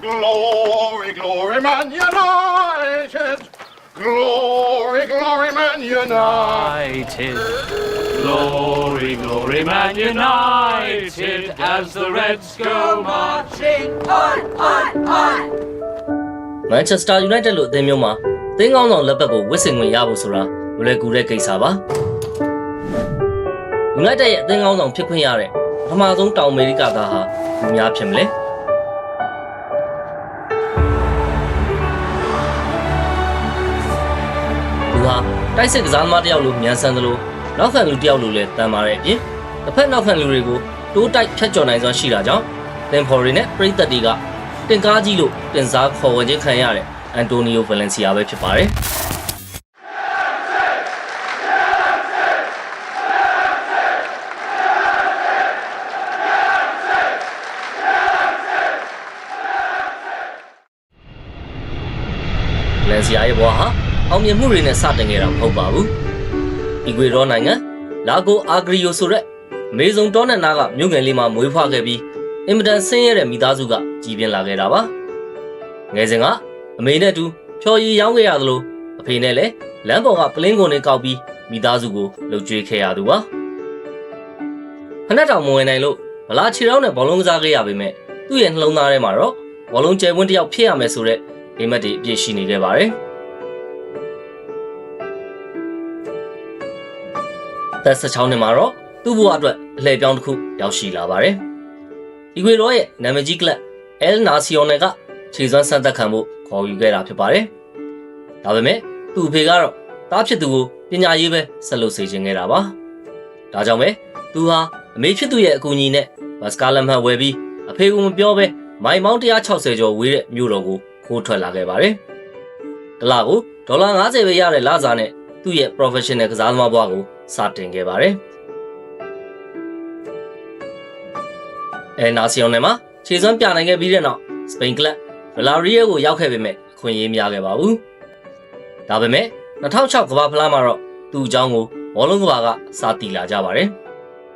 Glory, glory, Man United. Glory, glory, Man United. Glory, glory, Man United, as the Reds go marching on. Manchester United လို့အသင်းမျိုးမှာသင်းကောင်းဆောင်လက်ပတ်ကိုဝစ်ဆင်ခွင့်ရဖို့ဆိုတာမလွယ်ကူတဲ့ကိစ္စပါ United ရဲ့အသင်းကောင်းဆောင်ဖြစ်ခွင့်ရတဲ့ပထမဆုံးတောင်အမေရိကသားဟာဘယ်များဖြစ်မလဲသူဟာတိုက်စစ်ကစားသမားတစ်ယောက်လိုမြန်ဆန်သလိုနောက်ခံလူတစ်ယောက်လိုလည်းတန်မာတဲ့အပြင်တစ်ဖက်နောက်ခံလူတွေကိုတိုးတိုက်ဖြတ်ကျော်နိုင်စွမ်းရှိတာကြောင့်သင်ဖော်ရီနဲ့ပရိသတ်တွေကတင်ကားကြီးလို့တင်စားခေါ်ဝေခြင်းခံရတဲ့အန်တိုနီယိုဗယ်လန်စီယာပဲဖြစ်ပါတယ်ဗယ်လန်စီယာရဲ့ဘဝဟာအောင်မြင်မှုတွေနဲ့စတင်ခဲ့တာမဟုတ်ပါဘူးအီကွေဒေါနိုင်ငံလာဂိုအာဂရီယိုဆိုတဲ့အမေဇုန်တောနက်နာကမြို့ငယ်လေးမှာမွေးဖွားခဲ့ပြီးအင်မတန်ဆင်းရဲတဲ့မိသားစုကကြီးပြင်းလာခဲ့တာပါငယ်စဉ်ကအမေနဲ့တူဖြော်ရည်ရောင်းခဲ့ရသလိုအဖေနဲ့လည်းလမ်းပေါ်ကပလင်းကုန်တွေကောက်ပြီးမိသားစုကိုလှုပ်ကြွေးခဲ့ရသူပါဖနက်တောင်မဝင်နိုင်လို့ဗလာခြေထောက်နဲ့ဘောလုံးကစားခဲ့ရပေမဲ့သူ့ရဲ့နှလုံးသားထဲမှာတော့ဘောလုံးကျယ်ဝန်းတစ်ယောက်ဖြစ်ရမယ်ဆိုတဲ့အိမ်မက်တွေအပြည့်ရှိနေခဲ့ပါတယ်သက်16နှစ်မှာတော့သူ့ဘဝအတွက်အလှည့်ပြောင်းတစ်ခုရောက်ရှိလာပါတယ်အီကွေဒေါရဲ့နာမည်ကြီးကလပ် El Nacional ကခြေစွမ်းစမ်းသပ်ခံဖို့ခေါ်ယူခဲ့တာဖြစ်ပါတယ်။ဒါပေမဲ့သူ့အဖေကတော့တားဖြစ်သူကိုပညာရေးပဲဆက်လုပ်စေချင်ခဲ့တာပါ။ဒါကြောင့်ပဲသူဟာအမေဖြစ်သူရဲ့အကူအညီနဲ့ဘတ်စကားလက်မှတ်ဝယ်ပြီးအဖေကမပြောဘဲမိုင်ပေါင်း160ကျော်ဝေးတဲ့မြို့တော်ကိုခိုးထွက်လာခဲ့ပါတယ်။တစ်လကိုဒေါ်လာ50ပဲရတဲ့လစာနဲ့သူ့ရဲ့ professional ကစားသမားဘဝကိုစတင်ခဲ့ပါတယ်။ El Nacional မှာခြေစွမ်းပြနိုင်ခဲ့ပြီးတဲ့နောက်စပိန်ကလပ်ဗလာရီယိုကိုရောက်ခဲ့ပေမဲ့အခွင့်အရေးမရခဲ့ပါဘူး။ဒါပေမဲ့2006ကမ္ဘာဖလားမှာတော့သူ့အကြောင်းကိုဘောလုံးကမ္ဘာကစတီလာကြပါတယ်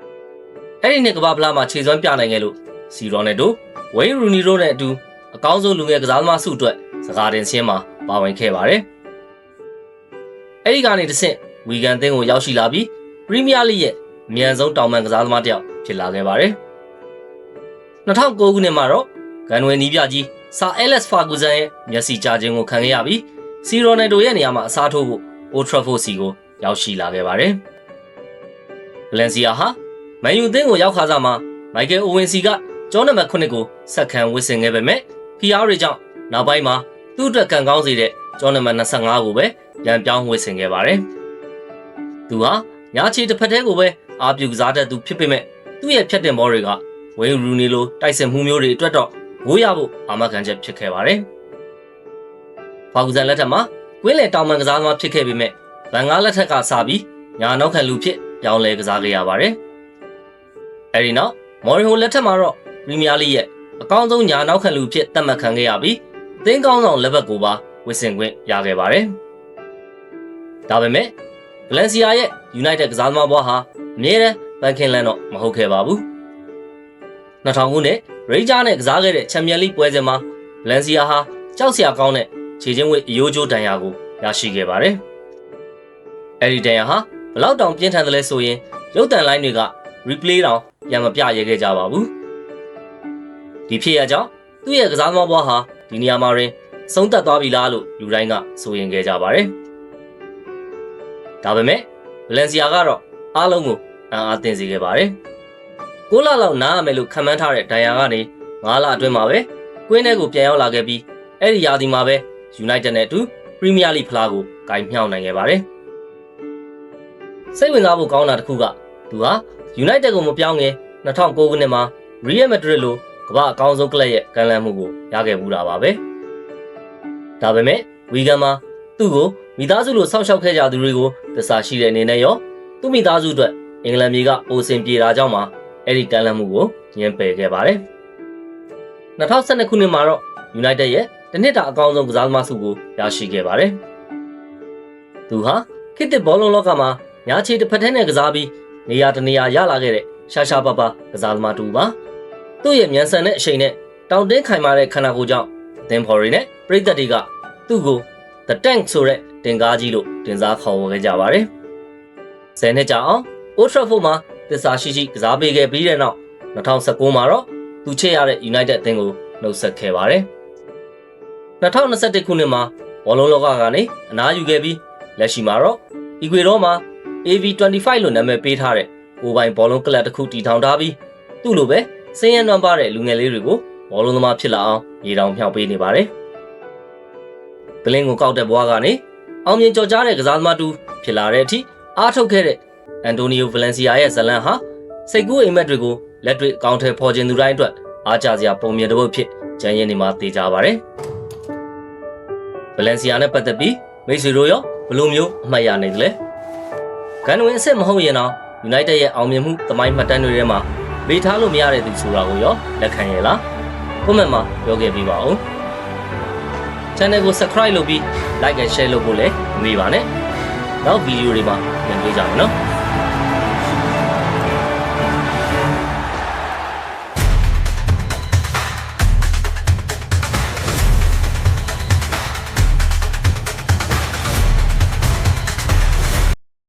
။အဲ့ဒီနှစ်ကမ္ဘာဖလားမှာခြေစွမ်းပြနိုင်ခဲ့လို့စီရိုနယ်ဒိုဝိန်းရူနီတို့နဲ့အတူအကောင်းဆုံးလူငယ်ကစားသမားစုအတွက်စကားတင်ဆင်းမှာပါဝင်ခဲ့ပါတယ်။အဲ့ဒီကနေတစ်ဆင့်ဝီဂန်သင်းကိုရောက်ရှိလာပြီးပရီးမီးယားလိရဲ့အမြန်ဆုံးတောင်ပန်ကစားသမားတစ်ယောက်ဖြစ်လာခဲ့ပါတယ်။2009ခုနှစ်မှာတော့ဂန်ဝဲနီးပြကြီးဆာအဲလက်စ်ဖာဂူဇန်ရဲ့မျက်စိကျခြင်းကိုခံခဲ့ရပြီးစီရိုနယ်ဒိုရဲ့နေရာမှာအစားထိုးဖို့အိုထရာဖို့စီကိုရောက်ရှိလာခဲ့ပါတယ်။ဗလန်စီယာဟာမန်ယူသင်းကိုရောက်ခါစားမှာမိုက်ကယ်အိုဝင်စီကကျောနံပါတ်9ကိုဆက်ခံဝစ်ဆင်ခဲ့ပေမဲ့ဖီအားတွေကြောင့်နောက်ပိုင်းမှာသူ့အတွက်ကံကောင်းစေတဲ့ကျောနံပါတ်25ကိုပဲပြန်ပြောင်းဝစ်ဆင်ခဲ့ပါတယ်။သူဟာညာချီတစ်ဖက်တည်းကိုပဲအာပြုကစားတတ်သူဖြစ်ပေမဲ့သူ့ရဲ့ဖြတ်တင်ဘောတွေကဝိန်းရူနီလိုတိုက်စစ်မှုမျိုးတွေအတွက်တော့ငိုးရဖို့အာမခံချက်ဖြစ်ခဲ့ပါတယ်။ဖာဂူဇန်လက်ထက်မှာကွင်းလယ်တောင်ပန်ကစားသမားဖြစ်ခဲ့ပေမဲ့ဗန်ဂါလက်ထက်ကစပြီးညာနောက်ခံလူဖြစ်ပြောင်းလဲကစားခဲ့ရပါတယ်။အဲဒီနောက်မော်ရီဟိုလက်ထက်မှာတော့ပရီးမီးယားလိရဲ့အကောင်းဆုံးညာနောက်ခံလူဖြစ်သတ်မှတ်ခံခဲ့ရပြီးအသင်းကောင်းဆောင်လက်ဘက်ကိုပါဝစ်ဆင်ခွင့်ရခဲ့ပါတယ်။ဒါပေမဲ့ဗလန်စီယာရဲ့ United ကစားသမားဘဝဟာအမြဲတမ်းပန်ခင်လန်တော့မဟုတ်ခဲ့ပါဘူး။2000ခုနှစ်ရိတ်ဂျာနဲ့ကစားခဲ့တဲ့ချန်ပီယံလိပွဲစဉ်မှာဗလန်စီယာဟာကြောက်စရာကောင်းတဲ့ခြေချင်းဝစ်အယိုးကျိုးဒဏ်ရာကိုရရှိခဲ့ပါတယ်။အဲဒီဒဏ်ရာဟာဘလောက်တောင်ပြင်းထန်တယ်လဲဆိုရင်ရုပ်သံလိုင်းတွေက replay တောင်ပြန်မပြရဲခဲ့ကြပါဘူး။ဒီဖြစ်ရကြောင်းသူ့ရဲ့ကစားသမားဘဝဟာဒီနေရာမှာရင်ဆုံးသက်သွားပြီလားလို့လူတိုင်းကဆိုရင်ခဲ့ကြပါတယ်။ဒါပေမဲ့ဗလန်စီယာကတော့အားလုံးကိုအံ့အားသင့်စေခဲ့ပါတယ်။9လလောက်နားရမယ်လို့ခန့်မှန်းထားတဲ့ဒဏ်ရာကနေ9လအတွင်းမှာပဲကွင်းထဲကိုပြန်ရောက်လာခဲ့ပြီးအဲ့ဒီရာသီမှာပဲ United နဲ့အတူ Premier League ဖလားကိုဂိုင်းမြှောက်နိုင်ခဲ့ပါတယ်။စိတ်ဝင်စားဖို့ကောင်းတာတစ်ခုကသူဟာ United ကိုမပြောင်းခင်2009ခုနှစ်မှာ Real Madrid လိုကမ္ဘာအကောင်းဆုံးကလပ်ရဲ့ကမ်းလှမ်းမှုကိုရခဲ့မှုတာပါပဲ။ဒါပေမဲ့ဝီဂန်မှာသူ့ကိုမိသားစုလိုစောင့်ရှောက်ခဲ့ကြသူတွေကိုသစ္စာရှိတဲ့အနေနဲ့ရောသူ့မိသားစုအတွက်အင်္ဂလန်မြေကအိုစင်ပြေတာကြောင့်မှအဲ့ဒီကမ်းလှမ်းမှုကိုညှင်းပယ်ခဲ့ပါတယ်။2012ခုနှစ်မှာတော့ United ရဲ့တစ်နှစ်တာအကောင်းဆုံးကစားသမားဆုကိုရရှိခဲ့ပါတယ်။သူဟာခေတ်သစ်ဘောလုံးလောကမှာညာချီတစ်ဖက်ထဲနဲ့ကစားပြီးနေရာတနေရာရလာခဲ့တဲ့ရှာရှာပါပါကစားသမားတူပါ။သူ့ရဲ့မြန်ဆန်တဲ့အချိန်နဲ့ တောင်တင်းခိုင်မာတဲ့ခန္ဓာကိုယ်ကြောင့်အသင်းဖော်တွေနဲ့ပရိသတ်တွေကသူ့ကို The Tank ဆိုတဲ့တင်ကားကြီးလို့တင်စားခေါ်ဝေခဲ့ကြပါတယ်။10နှစ်ကြာအောင် Old Trafford မှာသစ္စာရှိရှိကစားပေးခဲ့ပြီးတဲ့နောက်2019မှာတော့သူချစ်ရတဲ့ United အသင်းကိုနှုတ်ဆက်ခဲ့ပါတယ်။2021ခုနှစ်မှာဘောလုံးလောကကနေအနားယူခဲ့ပြီးလက်ရှိမှာတော့ Ecuador မှာ AV25 လို့နာမည်ပေးထားတဲ့ကိုယ်ပိုင်ဘောလုံးကလပ်တစ်ခုတည်ထောင်ထားပြီးသူ့လိုပဲစင်းရဲနွမ်းပါတဲ့လူငယ်လေးတွေကိုဘောလုံးသမားဖြစ်လာအောင်ရေတောင်ဖြောင်းပေးနေပါတယ်။ပလင်းကိုကောက်တဲ့ဘွားကနေအောင်မြင်ကြော်ကြားတဲ့ကစားသမားတူဖြစ်လာတဲ့အထိအားထုတ်ခဲ့တဲ့အန်တိုနီယိုဗလန်စီယာရဲ့ဇလန်ဟာစိတ်ကူးအိမ်မက်တွေကိုလက်တွေ့အကောင့်ထဲပေါ်ခြင်းသူတိုင်းအတွက်အားကျစရာပုံမြင်တစ်ပုဒ်ဖြစ်ကျန်ရည်နေမှာသိကြပါတယ်။ဗလန်စီယာနဲ့ပတ်သက်ပြီးမိတ်ဆွေတို့ရောဘယ်လိုမျိုးအမှတ်ရနေသလဲ။ဂန်ဝင်အစ်စ်မဟုတ်ရင်တော့ United ရဲ့အောင်မြင်မှုသမိုင်းမှတ်တမ်းတွေထဲမှာမေ့ထားလို့မရတဲ့သူဆိုတာကိုရောလက်ခံရလား။ comment မှာပြောခဲ့ပေးပါဦး။ channel ကို subscribe လုပ်ပြီး like and share လုပ်ဖို့လည်းမမေ့ပါနဲ့။နောက်ဗီဒီယိုတွေမှာပြန်တွေ့ကြမယ်နော်။